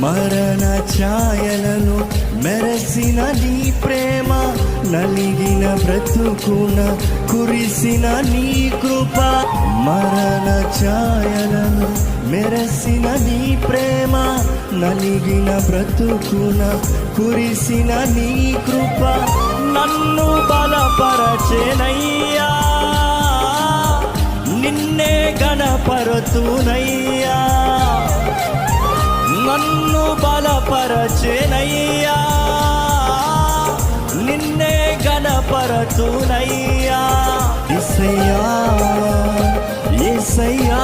మరణ ఛాయలను మెరసిన నీ ప్రేమ, నలిగిన బ్రతుకున కురిసిన నీ కృప. మరణ ఛాయలను మెరసిన నీ ప్రేమ, నలిగిన బ్రతుకున కురిసిన నీ కృప. నన్ను బలపరచెనయ్యా, నిన్నే గణపరతునయ్యా. నన్ను బలపరచెనయ్యా, నిన్నే గణపరతునయ్యా. యేసయ్యా యేసయ్యా